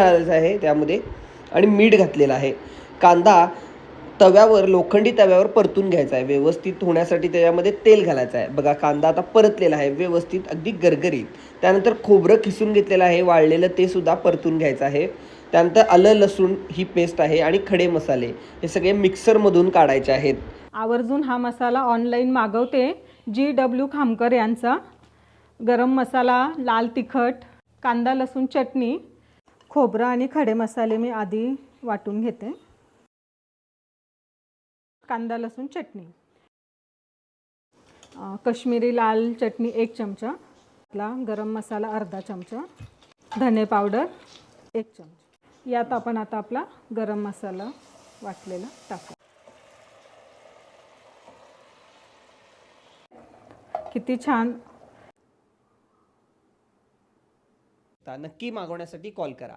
आहे त्यामध्ये आणि मीठ घातलेलं आहे. कांदा तव्यावर, लोखंडी तव्यावर परतून घ्यायचा आहे. व्यवस्थित होण्यासाठी त्याच्यामध्ये तेल घालायचं आहे. बघा कांदा आता परतलेला आहे व्यवस्थित, अगदी गरगरीत. त्यानंतर खोबरं खिसून घेतलेलं आहे वाळलेलं, ते सुद्धा परतून घ्यायचं आहे. त्यानंतर आलं लसूण ही पेस्ट आहे आणि खडे मसाले हे सगळे मिक्सरमधून काढायचे आहेत. आवर्जून हा मसाला ऑनलाईन मागवते. GW खामकर यांचा गरम मसाला, लाल तिखट, कांदा लसूण चटणी, खोबरं आणि खडे मसाले मी आधी वाटून घेते. कांदा लसूण चटणी, कश्मीरी लाल चटणी 1 चमचा, गरम मसाला अर्धा चमचा, धने पावडर 1 चमचा. यात आपण आता आपला गरम मसाला वाटलेला टाकू. किती छान. नक्की मागवण्यासाठी कॉल करा.